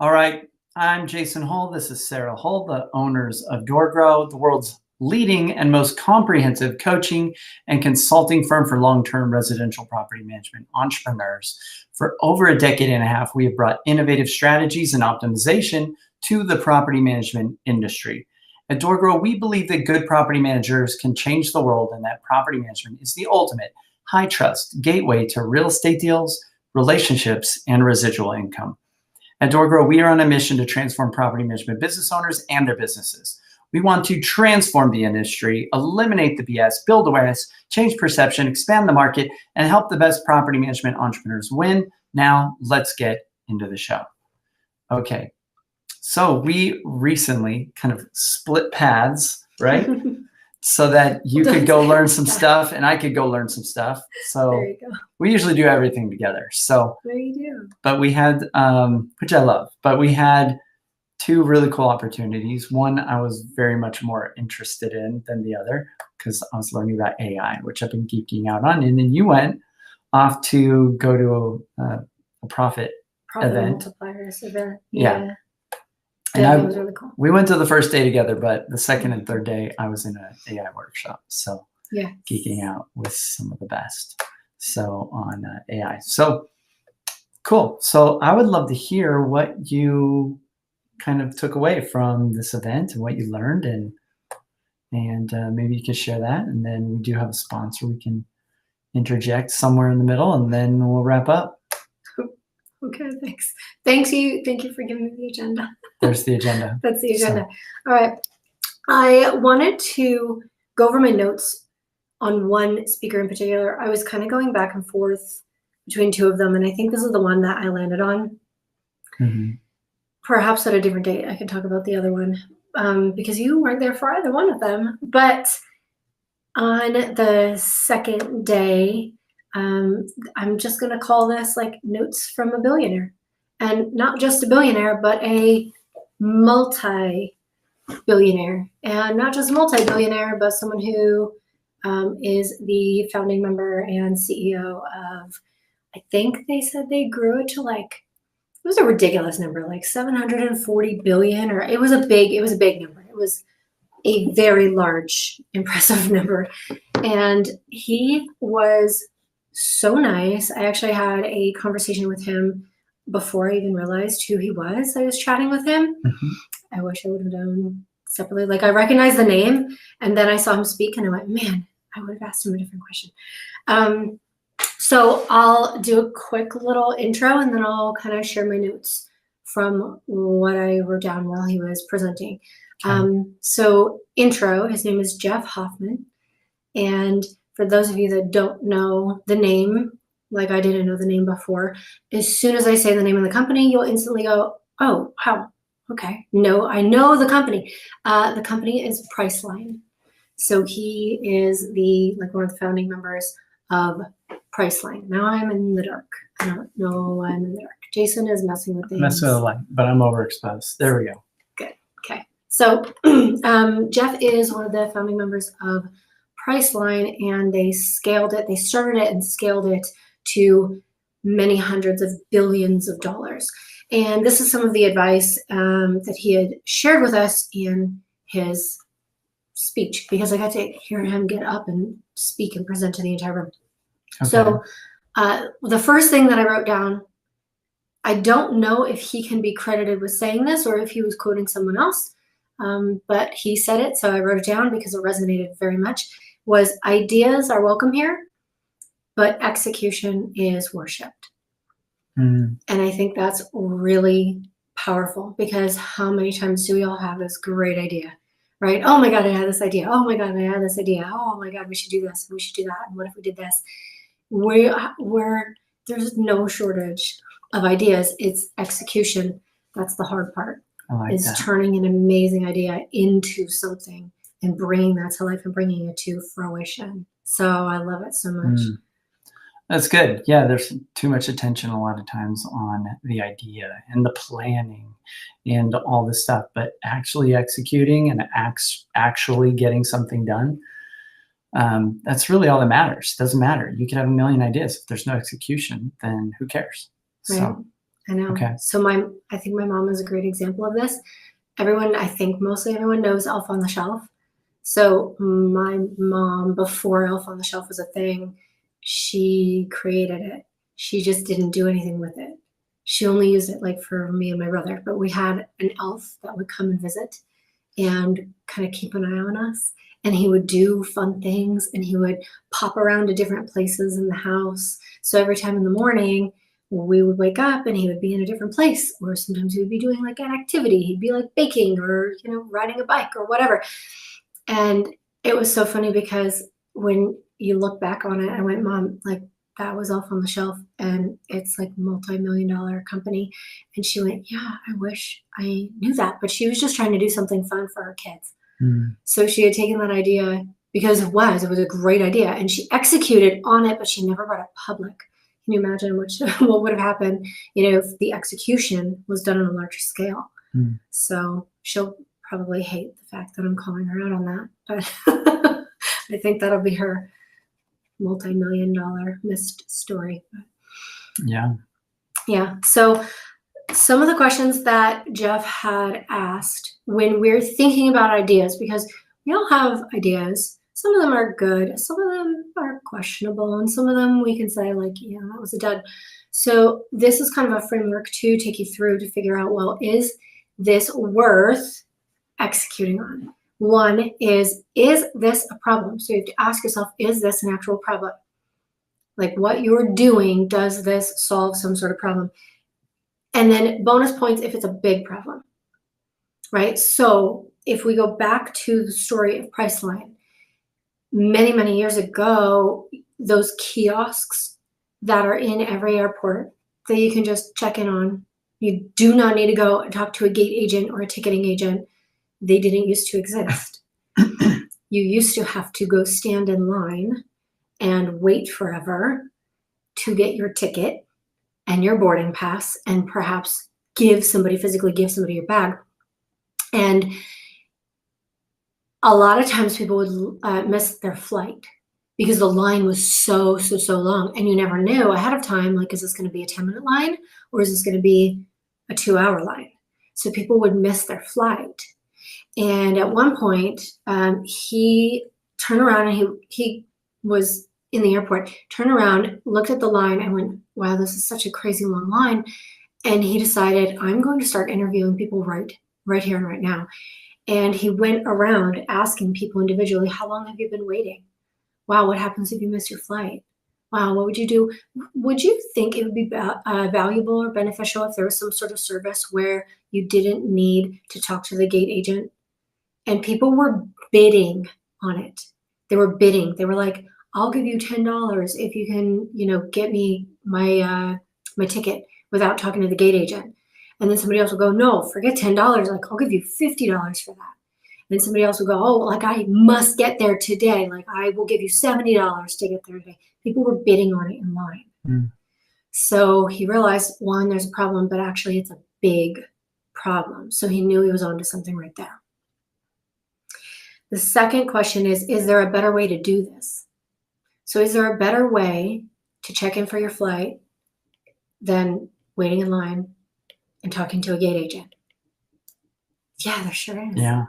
All right, I'm Jason Hull. This is Sarah Hull, the owners of DoorGrow, the world's leading and most comprehensive coaching and consulting firm for long-term residential property management entrepreneurs. For over a decade and a half, we have brought innovative strategies and optimization to the property management industry. At DoorGrow, we believe that good property managers can change the world and that property management is the ultimate high-trust gateway to real estate deals, relationships, and residual income. At DoorGrow, we are on a mission to transform property management business owners and their businesses. We want to transform the industry, eliminate the BS, build awareness, change perception, expand the market, and help the best property management entrepreneurs win. Now, let's get into the show. Okay, so we recently kind of split paths, right? So that you could go learn some stuff and I could go learn some stuff. So there you go. We usually do everything together. So there you do. But we had, which I love, but we had two really cool opportunities. One I was very much more interested in than the other because I was learning about AI, which I've been geeking out on. And then you went off to go to a profit event. Multipliers event. Yeah. And it was really cool. We went to the first day together, but the second and third day I was in an AI workshop. So yeah, geeking out with some of the best. So on AI. So cool. So I would love to hear what you kind of took away from this event and what you learned, and maybe you could share that. And then we do have a sponsor we can interject somewhere in the middle, and then we'll wrap up. Okay, thanks. Thank you for giving me the agenda. There's the agenda. That's the agenda. So. All right. I wanted to go over my notes on one speaker in particular. I was kind of going back and forth between two of them, and I think this is the one that I landed on. Mm-hmm. Perhaps at a different date, I could talk about the other one because you weren't there for either one of them. But on the second day, I'm just going to call this like notes from a billionaire, and not just a billionaire, but a multi-billionaire, and not just multi-billionaire, but someone who is the founding member and CEO of, I think they said they grew it to like, it was a ridiculous number, like 740 billion, or it was a big number. It was a very large, impressive number. And he was so nice. I actually had a conversation with him before I even realized who he was. I was chatting with him. Mm-hmm. I wish I would have done separately. Like I recognized the name and then I saw him speak and I went, man, I would have asked him a different question. So I'll do a quick little intro and then I'll kind of share my notes from what I wrote down while he was presenting. So intro, his name is Jeff Hoffman. And for those of you that don't know the name, like I didn't know the name before, as soon as I say the name of the company, you'll instantly go, oh, how? Okay. No, I know the company. The company is Priceline. So he is one of the founding members of Priceline. Now I'm in the dark. I don't know why I'm in the dark. Jason is messing with things. Messing with the light, but I'm overexposed. There we go. Good. Okay. So Jeff is one of the founding members of Priceline, and they scaled it. They started it and scaled it to many hundreds of billions of dollars. And this is some of the advice that he had shared with us in his speech, because I got to hear him get up and speak and present to the entire room. Okay. So the first thing that I wrote down, I don't know if he can be credited with saying this or if he was quoting someone else, but he said it, so I wrote it down because it resonated very much, was ideas are welcome here, but execution is worshipped. And I think that's really powerful, because how many times do we all have this great idea, right? Oh my God, I had this idea. Oh my God, I had this idea. Oh my God, we should do this. We should do that. And what if we did this? There's no shortage of ideas. It's execution. That's the hard part. Is turning an amazing idea into something and bringing that to life and bringing it to fruition. So I love it so much. That's good. Yeah, there's too much attention a lot of times on the idea and the planning and all this stuff, but actually executing and actually getting something done, that's really all that matters. Doesn't matter. You could have a million ideas. If there's no execution, then who cares? Right. So, I know. Okay. So I think my mom is a great example of this. Mostly everyone knows Elf on the Shelf. So my mom, before Elf on the Shelf was a thing, she created it. She just didn't do anything with it. She only used it like for me and my brother, but we had an elf that would come and visit and kind of keep an eye on us. And he would do fun things and he would pop around to different places in the house. So every time in the morning, we would wake up and he would be in a different place, or sometimes he would be doing like an activity. He'd be like baking or, riding a bike or whatever. And it was so funny because when you look back on it, I went, Mom, like that was Elf on the Shelf and it's like multi-million-dollar company. And she went, yeah, I wish I knew that. But she was just trying to do something fun for her kids. So she had taken that idea because it was a great idea and she executed on it, but she never brought it public. Can you imagine what would have happened, if the execution was done on a larger scale? So she'll probably hate the fact that I'm calling her out on that, but I think that'll be her multi-million-dollar missed story. Yeah. Yeah. So some of the questions that Jeff had asked when we're thinking about ideas, because we all have ideas. Some of them are good, some of them are questionable, and some of them we can say like, yeah, that was a dud. So this is kind of a framework to take you through to figure out, well, is this worth executing on? One is this a problem? So you have to ask yourself, is this an actual problem? Like what you're doing, does this solve some sort of problem? And then bonus points if it's a big problem, right? So if we go back to the story of Priceline, many, many years ago, those kiosks that are in every airport that you can just check in on, you do not need to go and talk to a gate agent or a ticketing agent. They didn't used to exist. You used to have to go stand in line and wait forever to get your ticket and your boarding pass and perhaps physically give somebody your bag. And a lot of times people would miss their flight because the line was so long and you never knew ahead of time, like, is this going to be a 10-minute line or is this going to be a 2-hour line? So people would miss their flight. And at one point, he turned around and he was in the airport, turned around, looked at the line and went, wow, this is such a crazy long line. And he decided, I'm going to start interviewing people right here and right now. And he went around asking people individually, how long have you been waiting? Wow, what happens if you miss your flight? Wow, what would you do? Would you think it would be valuable or beneficial if there was some sort of service where you didn't need to talk to the gate agent? And people were bidding on it. They were bidding. They were like, I'll give you $10 if you can, get me my ticket without talking to the gate agent. And then somebody else will go, no, forget $10. Like, I'll give you $50 for that. And then somebody else will go, oh, like I must get there today. Like I will give you $70 to get there today. People were bidding on it in line. So he realized, one, there's a problem, but actually it's a big problem. So he knew he was onto something right there. The second question is there a better way to do this? So is there a better way to check in for your flight than waiting in line and talking to a gate agent? Yeah, there sure is. Yeah.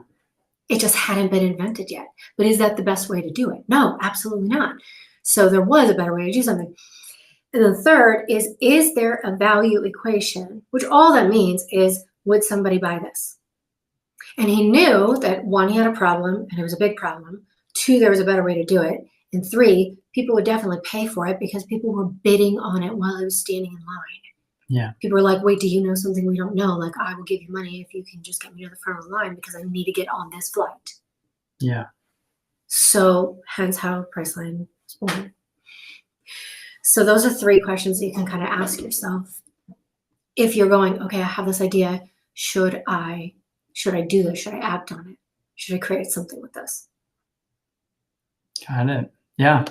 It just hadn't been invented yet. But is that the best way to do it? No, absolutely not. So there was a better way to do something. And the third is there a value equation? Which all that means is, would somebody buy this? And he knew that one, he had a problem and it was a big problem. Two, there was a better way to do it. And three, people would definitely pay for it because people were bidding on it while I was standing in line. Yeah. People were like, wait, do you know something we don't know? Like, I will give you money if you can just get me to the front of the line because I need to get on this flight. Yeah. So hence how Priceline was born. So those are three questions that you can kind of ask yourself. If you're going, okay, I have this idea. Should I do this? Should I act on it? Should I create something with this? Got it. Yeah.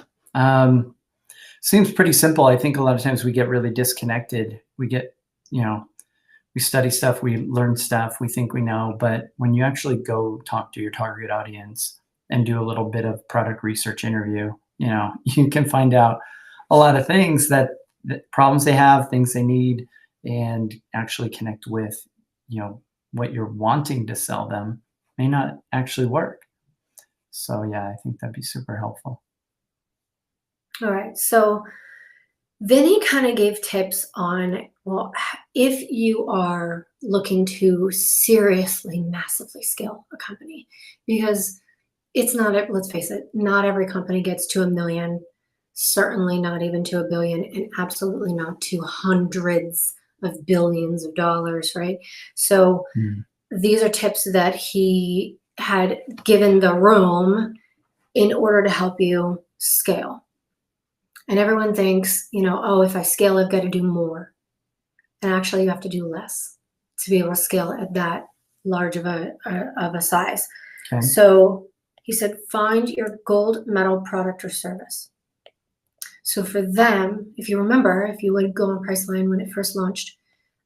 Seems pretty simple. I think a lot of times we get really disconnected. We get, we study stuff, we learn stuff, we think we know, but when you actually go talk to your target audience and do a little bit of product research interview, you can find out a lot of things that problems they have, things they need, and actually connect with, what you're wanting to sell them may not actually work. So yeah, I think that'd be super helpful. All right. So then he kind of gave tips on, well, if you are looking to seriously, massively scale a company, because it's not, let's face it, not every company gets to 1 million, certainly not even to 1 billion, and absolutely not to hundreds of billions of dollars, right? So these are tips that he had given the room in order to help you scale. And everyone thinks, oh, if I scale, I've got to do more. And actually, you have to do less to be able to scale at that large of a size. Okay. So he said, find your gold medal product or service. So for them, if you remember, if you would go on Priceline when it first launched,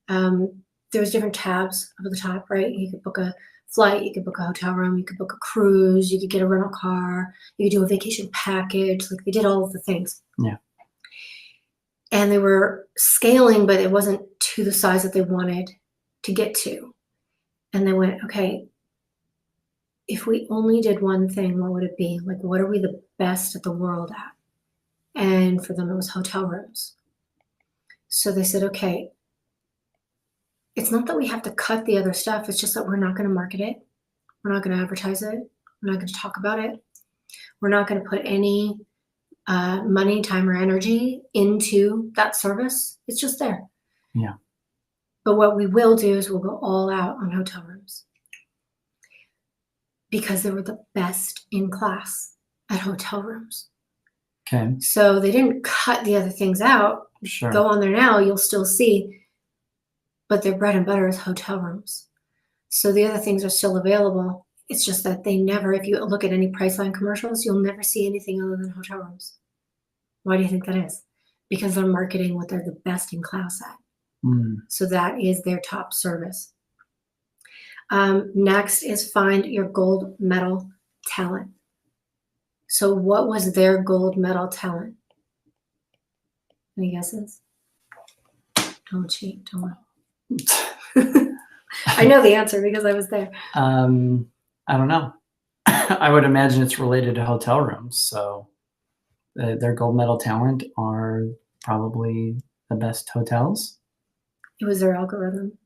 there was different tabs up at the top, right? You could book a flight, you could book a hotel room, you could book a cruise, you could get a rental car, you could do a vacation package. Like, they did all of the things. Yeah. And they were scaling, but it wasn't to the size that they wanted to get to. And they went, okay, if we only did one thing, what would it be? Like, what are we the best at the world at? And for them, it was hotel rooms. So they said, okay, it's not that we have to cut the other stuff. It's just that we're not going to market it. We're not going to advertise it. We're not going to talk about it. We're not going to put any money, time, or energy into that service. It's just there. Yeah. But what we will do is we'll go all out on hotel rooms, because they were the best in class at hotel rooms. Okay. So they didn't cut the other things out. Sure. Go on there now, you'll still see, but their bread and butter is hotel rooms. So the other things are still available. It's just that they never, if you look at any Priceline commercials, you'll never see anything other than hotel rooms. Why do you think that is? Because they're marketing what they're the best in class at. So that is their top service. Next is find your gold medal talent. So what was their gold medal talent? Any guesses? Don't cheat, don't. I know the answer because I was there. I don't know. I would imagine it's related to hotel rooms. So their gold medal talent are probably the best hotels. It was their algorithm.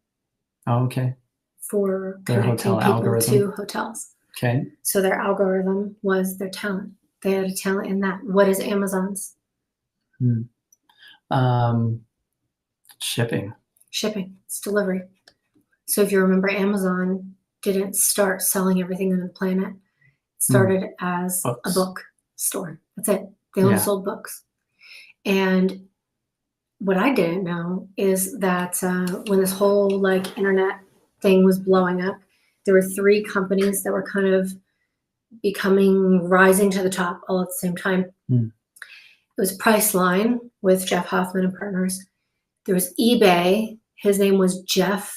Oh, okay. For Their connecting hotel people algorithm. to hotels. Okay. So their algorithm was their talent. They had a talent in that. What is Amazon's? Shipping. Shipping. It's delivery. So if you remember, Amazon didn't start selling everything on the planet. It started as Books. a book store. That's it. They only sold books. And what I didn't know is that when this whole internet thing was blowing up, there were 3 companies that were kind of rising to the top all at the same time. It was Priceline with Jeff Hoffman and partners. There was eBay. His name was Jeff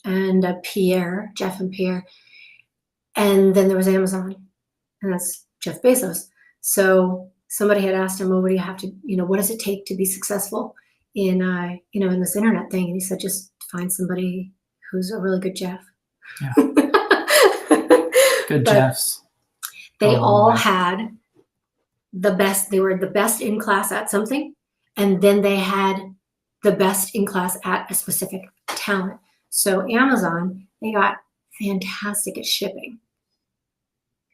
and Pierre. And then there was Amazon, and that's Jeff Bezos. So somebody had asked him, well, what do you have to, what does it take to be successful in this internet thing? And he said, just find somebody who's a really good Jeff. Yeah. Good Jeffs. They all had the best. They were the best in class at something, and then they had the best in class at a specific talent. So Amazon, they got fantastic at shipping,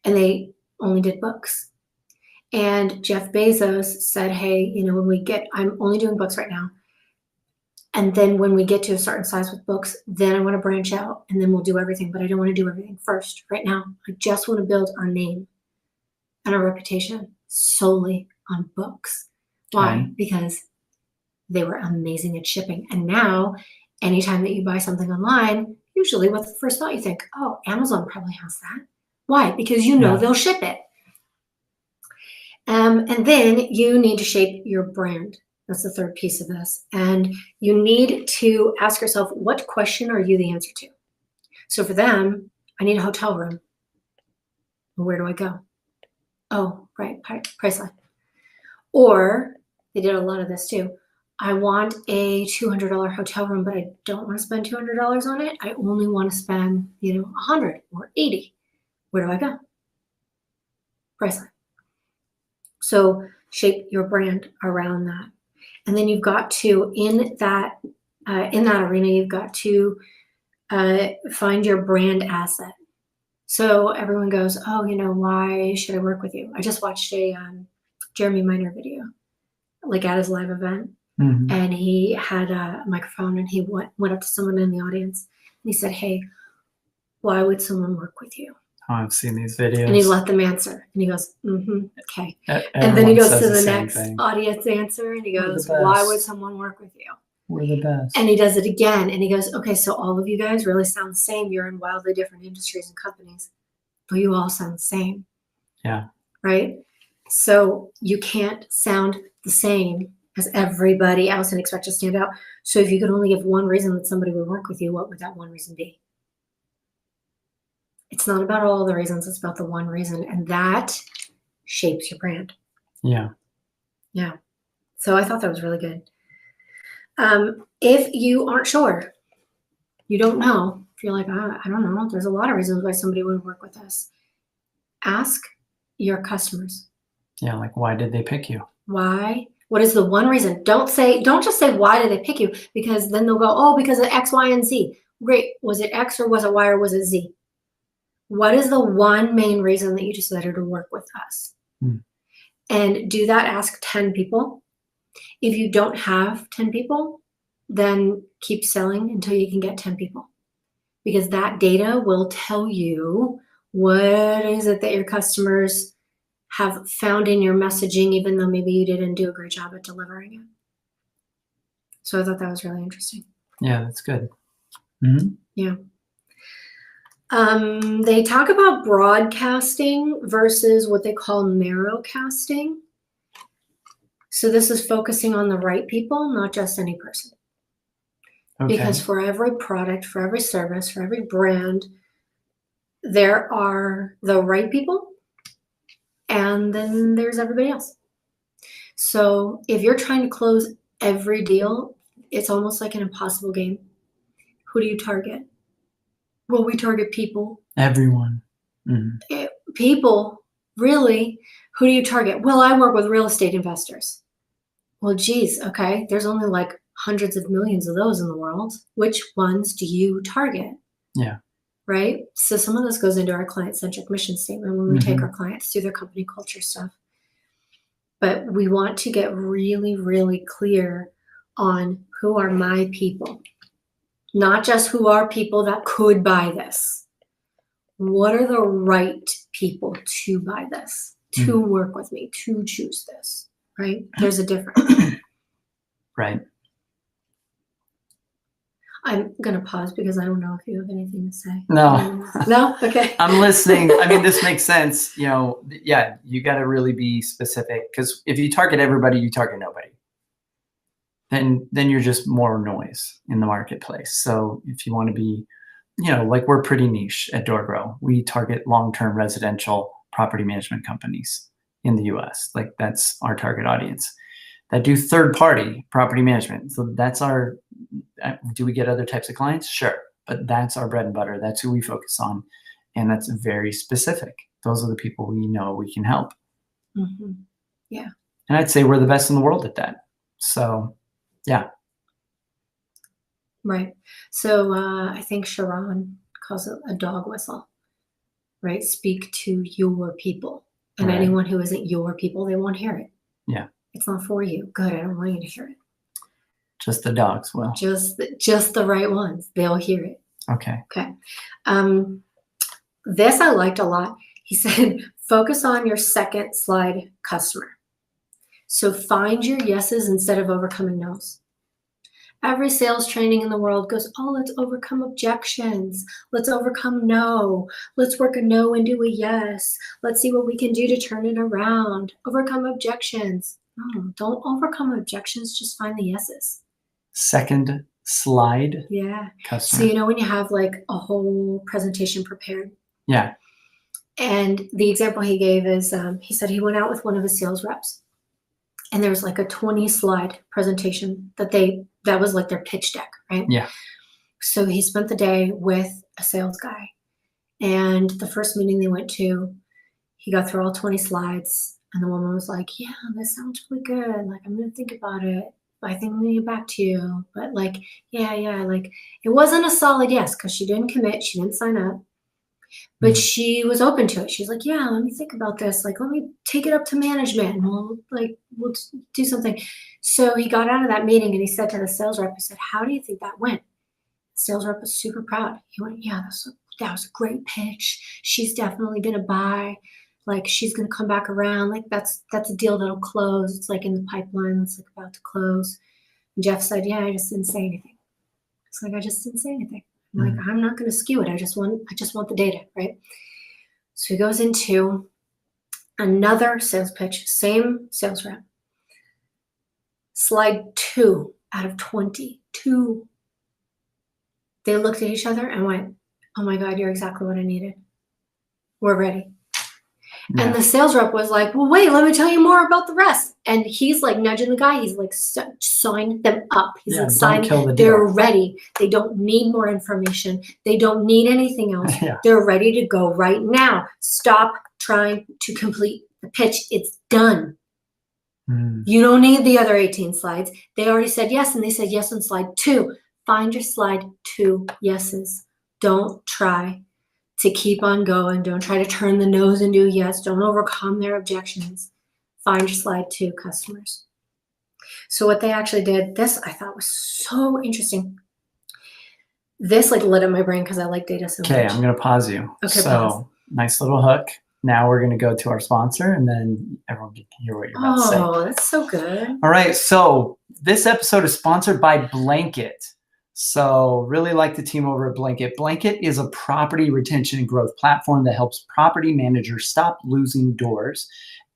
and they only did books. And Jeff Bezos said, hey, I'm only doing books right now. And then when we get to a certain size with books, then I want to branch out, and then we'll do everything. But I don't want to do everything first. Right now, I just want to build our name and our reputation solely on books. Why? Okay. Because they were amazing at shipping. And now, anytime that you buy something online, usually what's the first thought you think? Oh, Amazon probably has that. Why? Because they'll ship it. And then you need to shape your brand. That's the third piece of this. And you need to ask yourself, what question are you the answer to? So for them, I need a hotel room. Well, where do I go? Oh, right, Priceline. Or they did a lot of this too. I want a $200 hotel room, but I don't want to spend $200 on it. I only want to spend, $100 or $80. Where do I go? Priceline. So shape your brand around that. And then you've got to, in that arena, you've got to find your brand asset. So everyone goes, oh, why should I work with you? I just watched a Jeremy Miner video, like at his live event. Mm-hmm. And he had a microphone and he went up to someone in the audience and he said, hey, why would someone work with you? Oh, I've seen these videos. And he let them answer. And he goes, okay. Everyone and then he goes says to the same next thing. audience answer and he We're the goes, why would best. someone work with you? We're the best. And he does it again. And he goes, okay, so all of you guys really sound the same. You're in wildly different industries and companies, but you all sound the same. Yeah. Right? So you can't sound the same as everybody else and expect to stand out. So if you could only give one reason that somebody would work with you, what would that one reason be? It's not about all the reasons, it's about the one reason. And that shapes your brand. Yeah. Yeah. So I thought that was really good. If you aren't sure, you don't know, if you're like, I don't know, there's a lot of reasons why somebody would work with us. Ask your customers. Yeah, like why did they pick you? Why? What is the one reason? Don't just say why did they pick you, because then they'll go, oh, because of X, Y, and Z. Great. Was it X or was it Y or was it Z? What is the one main reason that you decided to work with us? And do that. Ask 10 people. If you don't have 10 people, then keep selling until you can get 10 people, because that data will tell you what is it that your customers have found in your messaging, even though maybe you didn't do a great job at delivering it. So I thought that was really interesting. Yeah, that's good. Mm-hmm. Yeah. They talk about broadcasting versus what they call narrowcasting. So this is focusing on the right people, not just any person. Okay. Because for every product, for every service, for every brand, there are the right people, and then there's everybody else. So if you're trying to close every deal, it's almost like an impossible game. Who do you target? Well, we target people. Everyone. Mm-hmm. People, really? Who do you target? Well, I work with real estate investors. Well, geez, okay. There's only like hundreds of millions of those in the world. Which ones do you target? Yeah. Right? So some of this goes into our client-centric mission statement when we take our clients through their company culture stuff. But we want to get really, really clear on who are my people. Not just who are people that could buy this. What are the right people to buy this, to work with me, to choose this, right? There's a difference. Right. I'm going to pause because I don't know if you have anything to say. No. No? Okay. I'm listening. I mean, this makes sense. Yeah, you got to really be specific, because if you target everybody, you target nobody. Then you're just more noise in the marketplace. So if you want to be, like we're pretty niche at DoorGrow. We target long-term residential property management companies in the US. Like that's our target audience that do third-party property management. So that's do we get other types of clients? Sure. But that's our bread and butter. That's who we focus on. And that's very specific. Those are the people we know we can help. Mm-hmm. Yeah. And I'd say we're the best in the world at that. So, yeah. Right. So I think Sharon calls it a dog whistle, right? Speak to your people. And Right. anyone who isn't your people, they won't hear it. Yeah. It's not for you. Good. I don't want you to hear it. Just the dogs will. Just the right ones. They'll hear it. Okay. Okay. This I liked a lot. He said, focus on your second slide customer. So find your yeses instead of overcoming no's. Every sales training in the world goes, oh, let's overcome objections. Let's overcome no. Let's work a no into a yes. Let's see what we can do to turn it around. Overcome objections. No, don't overcome objections. Just find the yeses. Second slide. Yeah. Customer. So, when you have like a whole presentation prepared. Yeah. And the example he gave is, he said he went out with one of his sales reps and there was like a 20-slide presentation that was like their pitch deck, right? Yeah. So he spent the day with a sales guy, and the first meeting they went to, he got through all 20 slides, and the woman was like, yeah, this sounds really good. Like, I'm going to think about it. I think I'm going to get back to you. But like, yeah. Like, it wasn't a solid yes because she didn't commit. She didn't sign up. But she was open to it. She's like, yeah, let me think about this. Like, let me take it up to management and we'll do something. So he got out of that meeting and he said to the sales rep, he said, how do you think that went? The sales rep was super proud. He went, yeah, that was a great pitch. She's definitely going to buy. Like, she's going to come back around. Like, that's a deal that'll close. It's like in the pipeline. It's like about to close. And Jeff said, yeah, I just didn't say anything. It's like, I just didn't say anything. I'm like, I'm not going to skew it. I just want the data, right? So he goes into another sales pitch, same sales rep. Slide 2 out of 22. They looked at each other and went, oh my God, you're exactly what I needed. We're ready. Yeah. And the sales rep was like, well, wait, let me tell you more about the rest. And he's like nudging the guy. He's like, sign them up. He's like, sign, they're ready. They don't need more information. They don't need anything else. Yeah. They're ready to go right now. Stop trying to complete the pitch. It's done. You don't need the other 18 slides. They already said yes, and they said yes on slide 2. Find your slide 2 yeses. Don't try to keep on going. Don't try to turn the nose into a yes. Don't overcome their objections. Find your slide 2 customers. So what they actually did, this I thought was so interesting. This like lit up my brain because I like data so much. Okay, I'm going to pause you. Okay, so pause. Nice little hook. Now we're going to go to our sponsor, and then everyone can hear what you're about to say. Oh, that's so good. All right, so this episode is sponsored by Blanket. So really like the team over at Blanket. Blanket is a property retention and growth platform that helps property managers stop losing doors,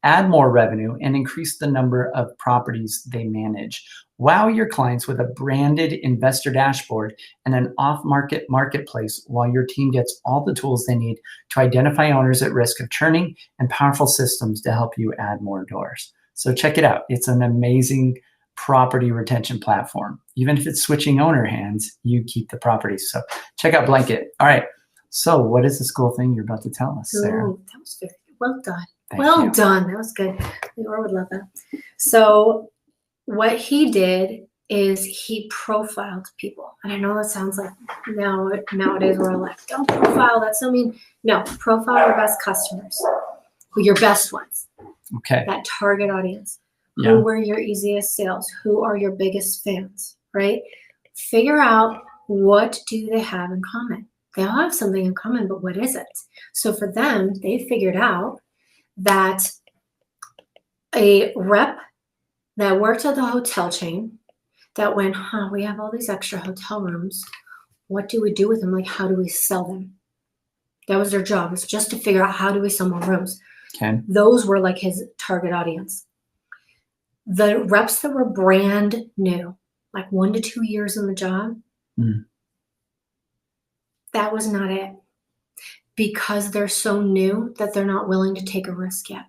add more revenue, and increase the number of properties they manage. Wow your clients with a branded investor dashboard and an off-market marketplace while your team gets all the tools they need to identify owners at risk of churning and powerful systems to help you add more doors. So check it out. It's an amazing property retention platform. Even if it's switching owner hands, you keep the properties. So check out Blanket. All right. So what is this cool thing you're about to tell us, Sarah? Ooh, that was good. Well done. Well done. That was good. Leora would love that. So what he did is he profiled people. And I know that sounds like nowadays we're all like, don't profile. That's so mean. No, profile your best customers, your best ones. Okay. That target audience. Who were your easiest sales? Who are your biggest fans, right? Figure out what do they have in common. They all have something in common, but what is it? So for them, they figured out that a rep that worked at the hotel chain that went, we have all these extra hotel rooms. What do we do with them? Like, how do we sell them? That was their job. It's just to figure out how do we sell more rooms. Okay. Those were like his target audience. The reps that were brand new, like 1 to 2 years in the job, that was not it. Because they're so new that they're not willing to take a risk yet.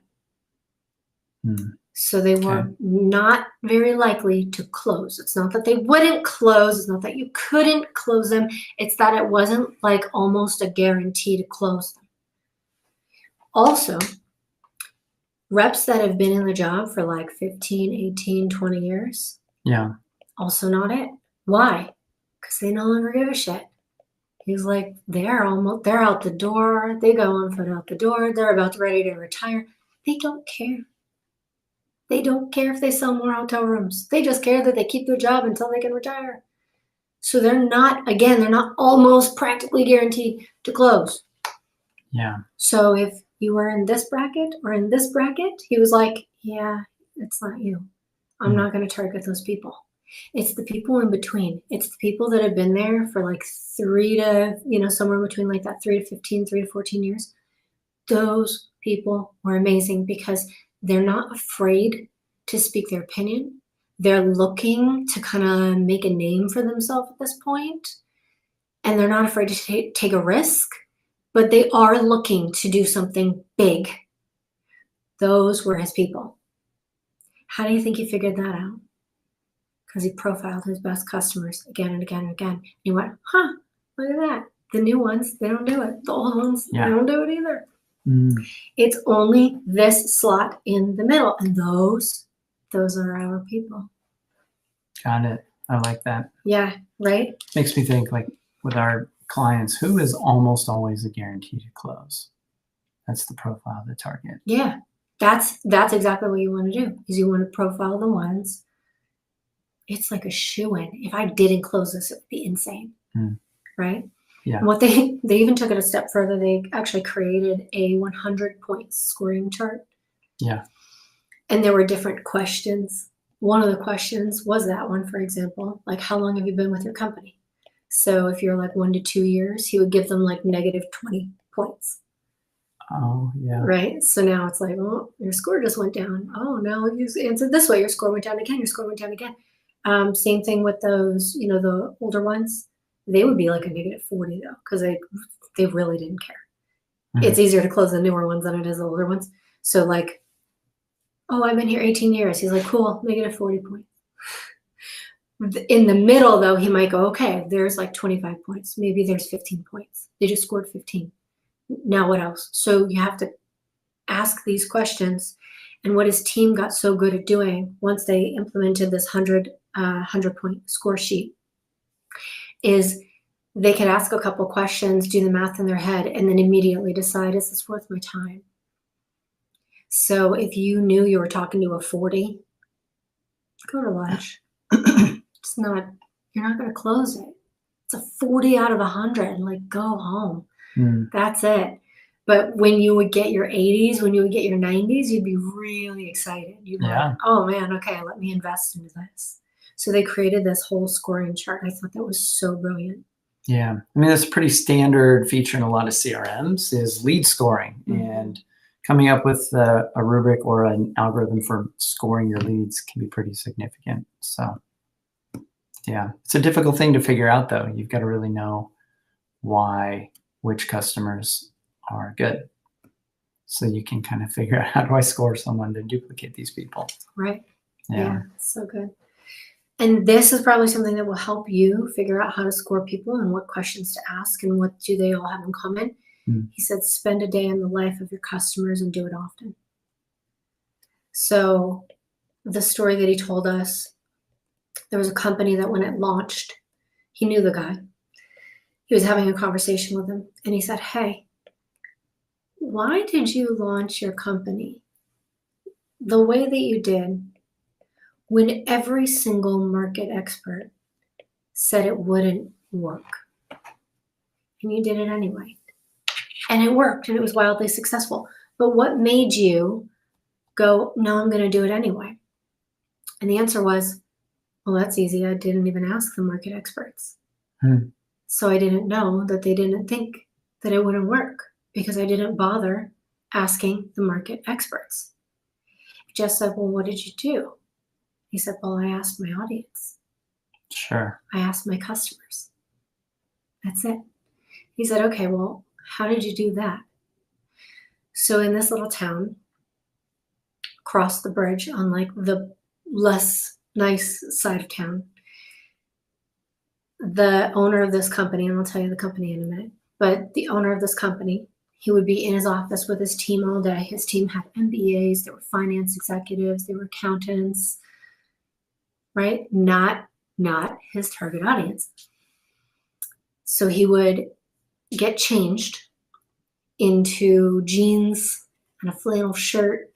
So they were not very likely to close. It's not that they wouldn't close. It's not that you couldn't close them. It's that it wasn't like almost a guarantee to close them. Also, reps that have been in the job for like 15, 18, 20 years. Yeah. Also not it. Why? Because they no longer give a shit. He's like, they're out the door. They go on foot out the door. They're about ready to retire. They don't care. They don't care if they sell more hotel rooms. They just care that they keep their job until they can retire. So they're not almost practically guaranteed to close. Yeah. So if you were in this bracket or in this bracket, he was like, yeah, it's not you. I'm not going to target those people. It's the people in between. It's the people that have been there for like 3 to, somewhere between like that 3 to 15, 3 to 14 years. Those people were amazing because they're not afraid to speak their opinion. They're looking to kind of make a name for themselves at this point, and they're not afraid to take a risk, but they are looking to do something big. Those were his people. How do you think he figured that out? Because he profiled his best customers again and again and again. And he went, huh, look at that. The new ones, they don't do it. The old ones, Yeah. they don't do it either. Mm. It's only this slot in the middle. And those are our people. Got it. I like that. Yeah, right? Makes me think, like, with our clients, who is almost always a guarantee to close? That's the profile of the target. Yeah. That's exactly what you want to do, is you want to profile the ones. It's like a shoo-in. If I didn't close this, it would be insane. Right? Yeah. And what they even took it a step further. They actually created a 100-point scoring chart. Yeah. And there were different questions. One of the questions was that one, for example, like, how long have you been with your company? So if you're like 1 to 2 years, he would give them like negative 20 points. Oh, yeah. Right? So now it's like, oh, your score just went down. Oh, no, you answered this way. Your score went down again. Your score went down again. Same thing with those, the older ones. They would be like a negative 40 though, because they really didn't care. It's easier to close the newer ones than it is the older ones. So like, oh, I've been here 18 years. He's like, cool, negative 40 points. In the middle though, he might go, okay, there's like 25 points. Maybe there's 15 points. They just scored 15. Now what else? So you have to ask these questions. And what his team got so good at doing once they implemented this 100-point score sheet is they could ask a couple questions, do the math in their head, and then immediately decide, is this worth my time? So if you knew you were talking to a 40, go to lunch. You're not going to close it. It's a 40 out of 100. Like, go home. That's it. But when you would get your 80s, when you would get your 90s, you'd be really excited. You'd be like, oh man, okay, let me invest into this. So they created this whole scoring chart. I thought that was so brilliant. Yeah. I mean, that's a pretty standard feature in a lot of CRMs is lead scoring. And coming up with a rubric or an algorithm for scoring your leads can be pretty significant. So yeah, it's a difficult thing to figure out though. You've got to really know which customers are good. So you can kind of figure out, how do I score someone to duplicate these people? Right. Yeah. So good. And this is probably something that will help you figure out how to score people and what questions to ask and what do they all have in common. He said, spend a day in the life of your customers and do it often. So the story that he told us, there was a company that when it launched, he knew the guy. He was having a conversation with him and he said, hey, why did you launch your company the way that you did when every single market expert said it wouldn't work? And you did it anyway. And it worked and it was wildly successful. But what made you go, no, I'm going to do it anyway? And the answer was, well, that's easy. I didn't even ask the market experts. So I didn't know that they didn't think that it wouldn't work because I didn't bother asking the market experts. Jess said, well, what did you do? He said, well, I asked my audience. Sure. I asked my customers. That's it. He said, okay, well, how did you do that? So in this little town, across the bridge on like the less nice side of town, the owner of this company, and I'll tell you the company in a minute, but the owner of this company, he would be in his office with his team all day. His team had MBAs, they were finance executives, they were accountants, right? Not his target audience. So he would get changed into jeans and a flannel shirt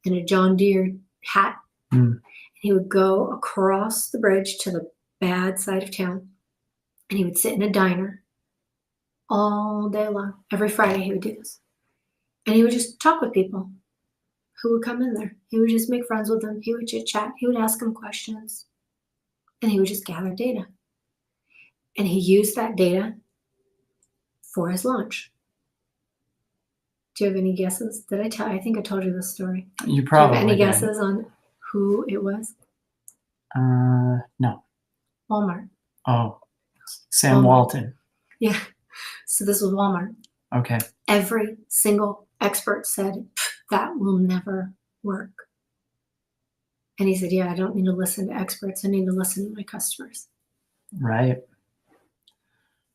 and a John Deere hat. And he would go across the bridge to the bad side of town and he would sit in a diner all day long. Every Friday he would do this. And he would just talk with people who would come in there. He would just make friends with them. He would chit chat. He would ask them questions. And he would just gather data. And he used that data for his launch. Do you have any guesses? Did I tell? I think I told you this story. You probably Do you have any did. guesses on who it was? No. Walmart. Oh, Sam Walmart. Walton. Yeah. So this was Walmart. Okay. Every single expert said that will never work. And he said, yeah, I don't need to listen to experts. I need to listen to my customers. Right.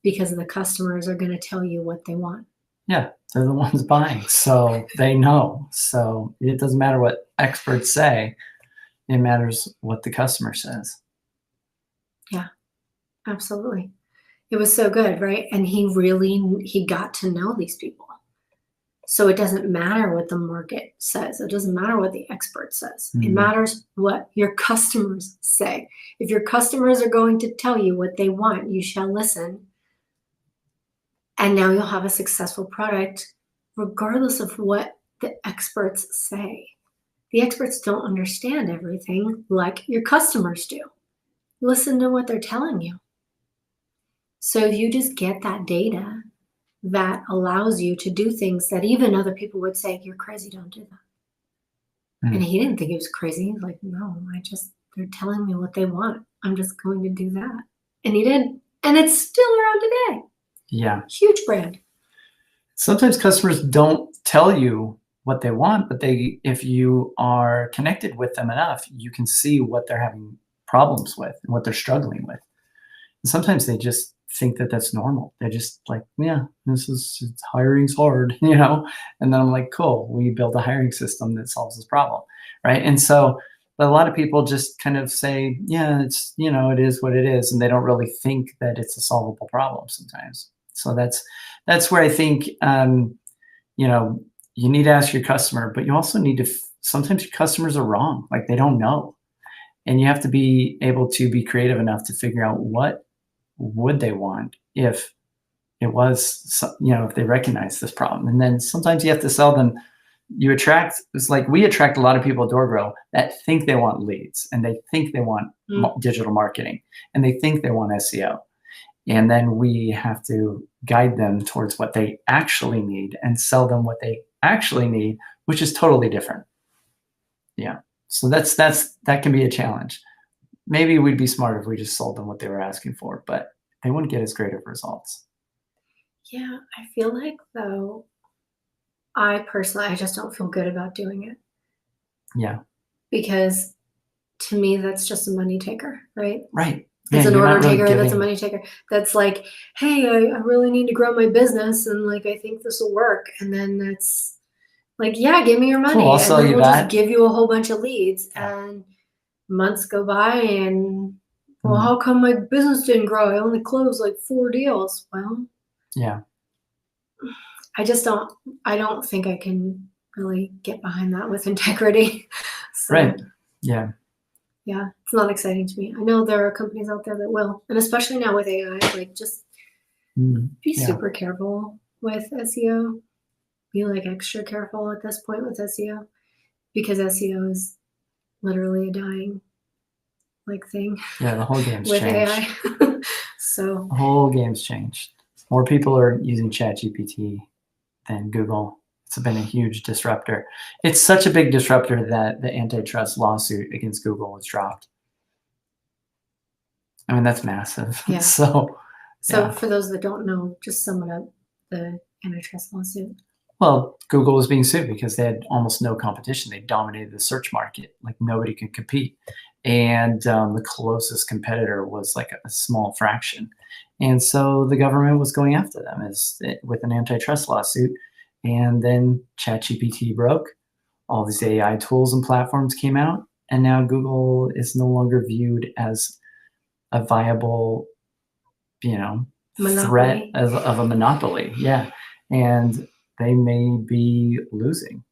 Because the customers are going to tell you what they want. Yeah, they're the ones buying, so they know. So it doesn't matter what experts say. It matters what the customer says. Yeah, absolutely. It was so good, right? And he got to know these people. So it doesn't matter what the market says. It doesn't matter what the expert says. It matters what your customers say. If your customers are going to tell you what they want, you shall listen. And now you'll have a successful product regardless of what the experts say. The experts don't understand everything like your customers do. Listen to what they're telling you. So if you just get that data, that allows you to do things that even other people would say, you're crazy, don't do that. And he didn't think it was crazy. He's like, no, they're telling me what they want. I'm just going to do that. And he did. And it's still around today. Yeah. Huge brand. Sometimes customers don't tell you what they want, but if you are connected with them enough, you can see what they're having problems with and what they're struggling with. And sometimes they just think that that's normal. They're just like, yeah, hiring's hard, And then I'm like, cool, we built a hiring system that solves this problem, right? And so a lot of people just kind of say, yeah, it's, it is what it is. And they don't really think that it's a solvable problem sometimes. So that's where I think, you need to ask your customer, but you also need to, sometimes your customers are wrong. Like they don't know. And you have to be able to be creative enough to figure out what would they want if it was, if they recognize this problem. And then sometimes you have to sell them. It's like we attract a lot of people at DoorGrow that think they want leads and they think they want digital marketing and they think they want SEO. And then we have to guide them towards what they actually need and sell them what they actually need, which is totally different. Yeah. So that can be a challenge. Maybe we'd be smart if we just sold them what they were asking for, but they wouldn't get as great of results. Yeah, I feel like though, I just don't feel good about doing it. Yeah. Because to me, that's just a money taker, right? Right. It's an order taker. That's a money taker. That's like, hey, I really need to grow my business, and like I think this will work. And then that's like, yeah, give me your money, Cool, I'll and sell then you we'll that. just give you a whole bunch of leads. And months go by, and well, how come my business didn't grow? I only closed like 4 deals. Well, yeah, I don't think I can really get behind that with integrity. So, right. Yeah. Yeah, it's not exciting to me. I know there are companies out there that will, and especially now with AI, like just be super careful with SEO. Be like extra careful at this point with SEO because SEO is literally a dying thing. Yeah, the whole game's with changed. AI. So the whole game's changed. More people are using ChatGPT than Google. It's been a huge disruptor. It's such a big disruptor that the antitrust lawsuit against Google was dropped. I mean, that's massive. Yeah. So for those that don't know, just sum it up, the antitrust lawsuit. Well, Google was being sued because they had almost no competition. They dominated the search market. Like nobody could compete. And the closest competitor was like a small fraction. And so the government was going after them with an antitrust lawsuit. And then ChatGPT broke. All these AI tools and platforms came out. And now Google is no longer viewed as a viable, threat of a monopoly. Yeah. And they may be losing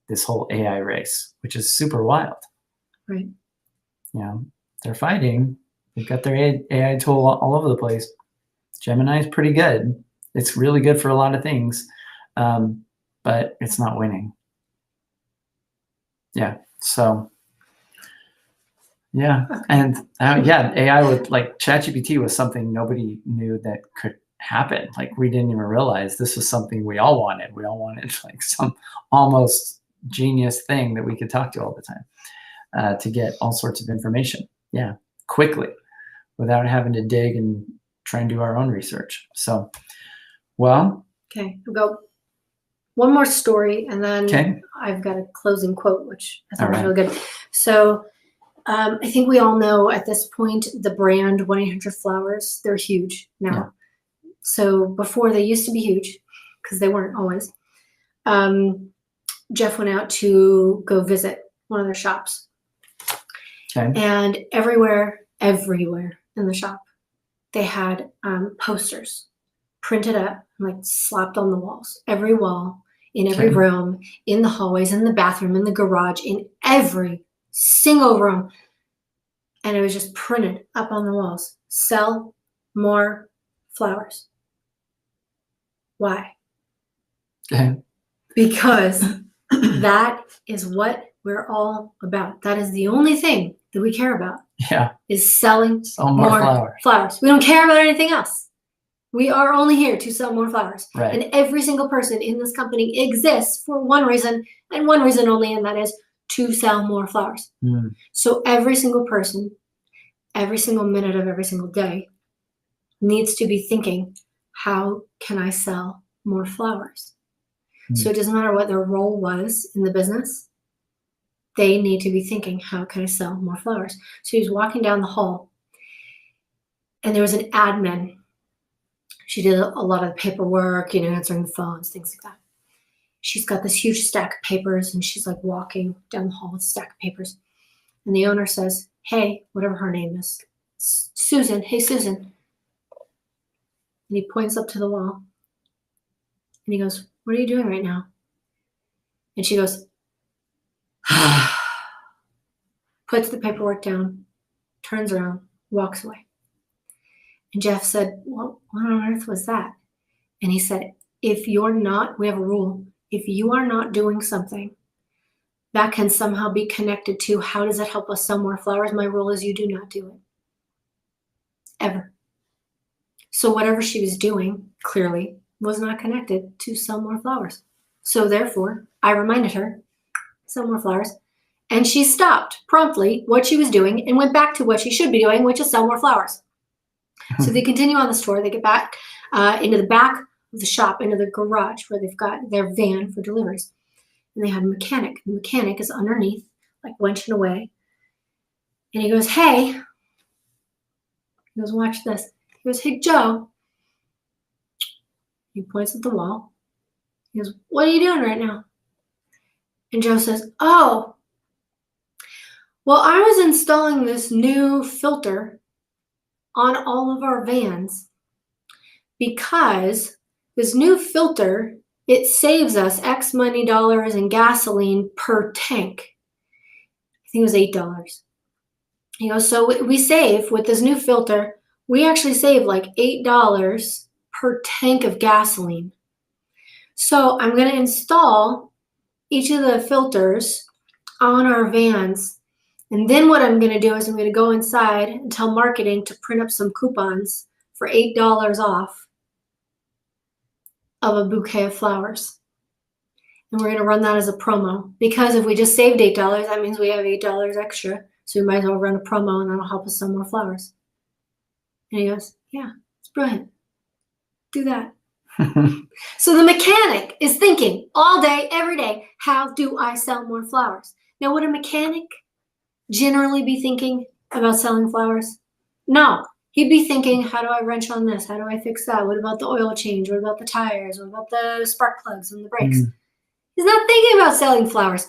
this whole AI race, which is super wild. Right. They're fighting. They've got their AI tool all over the place. Gemini is pretty good. It's really good for a lot of things, but it's not winning. Yeah. So, yeah. And AI with like ChatGPT was something nobody knew that could happen. Like we didn't even realize this was something we all wanted. We all wanted like some almost genius thing that we could talk to all the time to get all sorts of information. Yeah, quickly without having to dig and try and do our own research. So, well. Okay, we'll go one more story and then Okay. I've got a closing quote, which I thought was really good. So I think we all know at this point the brand 1-800-Flowers. They're huge now. Yeah. So before they used to be huge because they weren't always. Jeff went out to go visit one of their shops. Okay. And everywhere in the shop, they had posters printed up and like slapped on the walls. Every wall, in every Okay. room, in the hallways, in the bathroom, in the garage, in every single room. And it was just printed up on the walls. Sell more flowers. Why? Okay. Because that is what we're all about. That is the only thing that we care about, Yeah. is selling Sell more flowers. We don't care about anything else. We are only here to sell more flowers. Right. And every single person in this company exists for one reason, and one reason only, and that is to sell more flowers. Mm. So every single person, every single minute of every single day needs to be thinking, how can I sell more flowers? So it doesn't matter what their role was in the business. They need to be thinking, how can I sell more flowers? So he was walking down the hall, and there was an admin. She did a lot of the paperwork, answering the phones, things like that. She's got this huge stack of papers, and she's like walking down the hall with a stack of papers. And the owner says, hey, whatever her name is, Susan, hey, Susan. And he points up to the wall, and he goes, what are you doing right now? And she goes, puts the paperwork down, turns around, walks away. And Jeff said, well, what on earth was that? And he said, we have a rule, if you are not doing something that can somehow be connected to how does it help us sell more flowers, my rule is you do not do it. Ever. So whatever she was doing, clearly, was not connected to sell more flowers. So therefore, I reminded her, sell more flowers. And she stopped promptly what she was doing and went back to what she should be doing, which is sell more flowers. So they continue on the tour. They get back into the back of the shop, into the garage where they've got their van for deliveries. And they had a mechanic. The mechanic is underneath, like wenching away. And he goes, hey. He goes, watch this. He goes, hey, Joe. He points at the wall. He goes, what are you doing right now? And Joe says, oh, well, I was installing this new filter on all of our vans because this new filter, it saves us X many dollars in gasoline per tank. I think it was $8. He goes, so we save with this new filter, we actually save like $8 per tank of gasoline. So I'm going to install each of the filters on our vans. And then what I'm going to do is I'm going to go inside and tell marketing to print up some coupons for $8 off of a bouquet of flowers. And we're going to run that as a promo. Because if we just saved $8, that means we have $8 extra. So we might as well run a promo and that'll help us sell more flowers. And he goes, yeah, it's brilliant. Do that. So the mechanic is thinking all day, every day, how do I sell more flowers? Now, would a mechanic generally be thinking about selling flowers? No. He'd be thinking, how do I wrench on this? How do I fix that? What about the oil change? What about the tires? What about the spark plugs and the brakes? He's not thinking about selling flowers.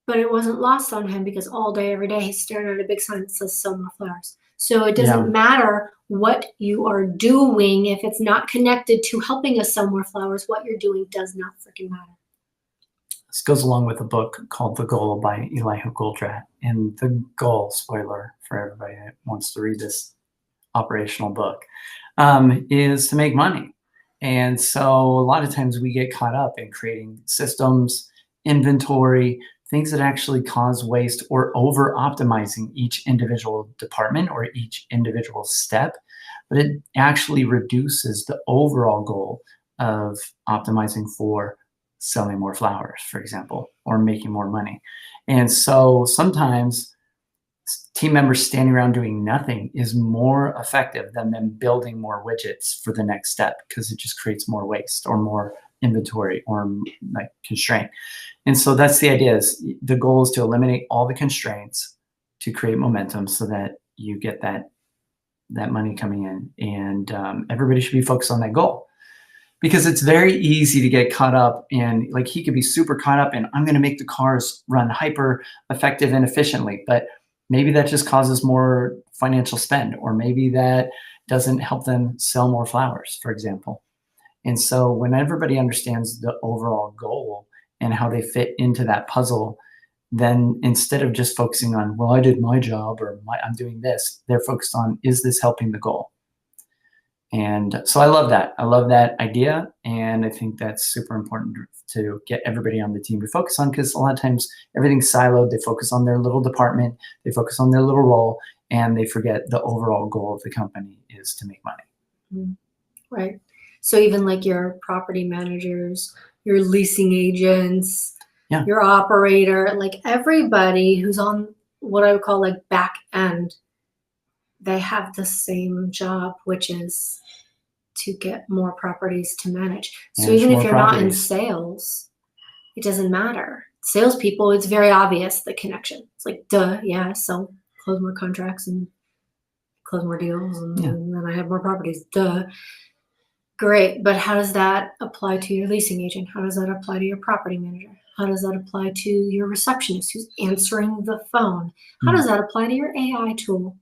But it wasn't lost on him because all day, every day, he's staring at a big sign that says sell more flowers. So it doesn't matter what you are doing. If it's not connected to helping us sell more flowers, what you're doing does not freaking matter. This goes along with a book called The Goal by Elihu Goldratt. And the goal, spoiler for everybody that wants to read this operational book, is to make money. And so a lot of times we get caught up in creating systems, inventory, things that actually cause waste, or over optimizing each individual department or each individual step. But it actually reduces the overall goal of optimizing for selling more flowers, for example, or making more money. And so sometimes team members standing around doing nothing is more effective than them building more widgets for the next step, because it just creates more waste or more inventory or like constraint. And so that's the idea, is the goal is to eliminate all the constraints, to create momentum so that you get that money coming in. And everybody should be focused on that goal, because it's very easy to get caught up in, like, he could be super caught up in, I'm going to make the cars run hyper effective and efficiently, but maybe that just causes more financial spend, or maybe that doesn't help them sell more flowers, for example. And so when everybody understands the overall goal and how they fit into that puzzle, then instead of just focusing on, well, I did my job, or I'm doing this, they're focused on, is this helping the goal? And so I love that. I love that idea. And I think that's super important to get everybody on the team to focus on, because a lot of times everything's siloed. They focus on their little department, they focus on their little role, and they forget the overall goal of the company is to make money. Right. So even like your property managers, your leasing agents, your operator, like everybody who's on what I would call like back end, they have the same job, which is to get more properties to manage. So even if you're not in sales, it doesn't matter. Salespeople, it's very obvious, the connection. It's like, duh, yeah, so close more contracts and close more deals, and then I have more properties, duh. Great, but how does that apply to your leasing agent? How does that apply to your property manager? How does that apply to your receptionist who's answering the phone? How does that apply to your AI tool?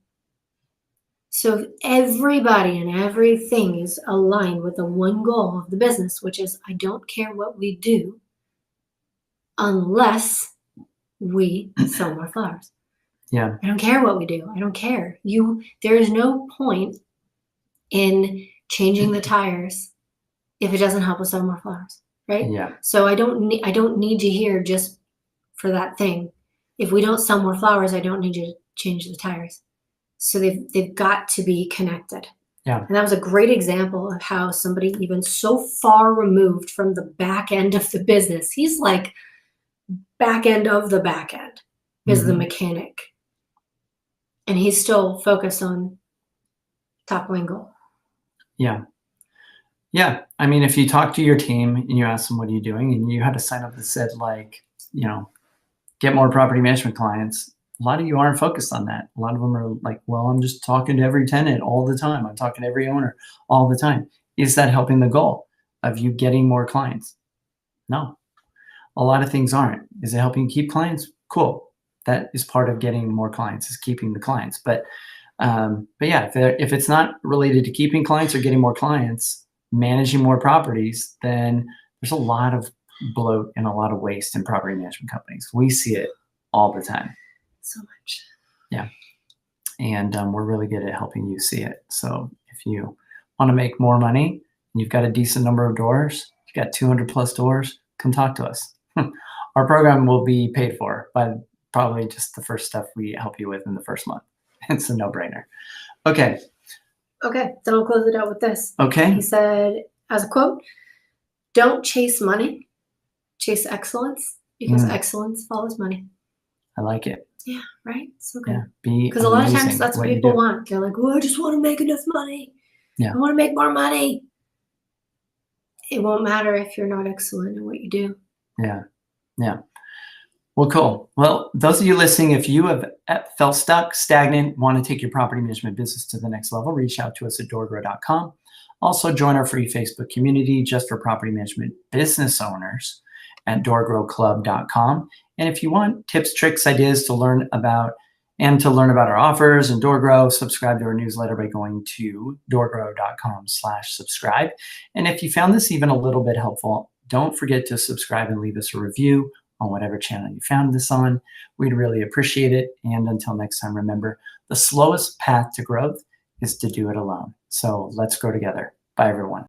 So if everybody and everything is aligned with the one goal of the business, which is, I don't care what we do unless we sell more flowers. Yeah. I don't care what we do. I don't care. There is no point in changing the tires if it doesn't help us sell more flowers, right? Yeah. So I don't need you here just for that thing. If we don't sell more flowers, I don't need you to change the tires. So they've got to be connected. Yeah. And that was a great example of how somebody even so far removed from the back end of the business, he's like back end of the back end is the mechanic. And he's still focused on top line goal. Yeah. Yeah. I mean, if you talk to your team and you ask them, what are you doing? And you had a sign up that said, like, get more property management clients. A lot of you aren't focused on that. A lot of them are like, well, I'm just talking to every tenant all the time. I'm talking to every owner all the time. Is that helping the goal of you getting more clients? No. A lot of things aren't. Is it helping keep clients? Cool. That is part of getting more clients, is keeping the clients. But yeah, if it's not related to keeping clients or getting more clients, managing more properties, then there's a lot of bloat and a lot of waste in property management companies. We see it all the time. So much. Yeah. And we're really good at helping you see it. So if you want to make more money and you've got a decent number of doors, you've got 200 plus doors, come talk to us. Our program will be paid for by probably just the first stuff we help you with in the first month. It's a no-brainer. Okay. Okay. Then I'll close it out with this. Okay. He said, as a quote, don't chase money, chase excellence, because excellence follows money. I like it. Yeah, right? So good. Yeah, because a lot of times that's what people want. They're like, well, I just want to make enough money. Yeah. I want to make more money. It won't matter if you're not excellent in what you do. Yeah. Yeah. Well, cool. Well, those of you listening, if you have felt stuck, stagnant, want to take your property management business to the next level, reach out to us at doorgrow.com. Also, join our free Facebook community just for property management business owners at doorgrowclub.com. And if you want tips, tricks, ideas to learn about our offers and DoorGrow, subscribe to our newsletter by going to doorgrow.com/subscribe. And if you found this even a little bit helpful, don't forget to subscribe and leave us a review on whatever channel you found this on. We'd really appreciate it. And until next time, remember, the slowest path to growth is to do it alone. So let's grow together. Bye, everyone.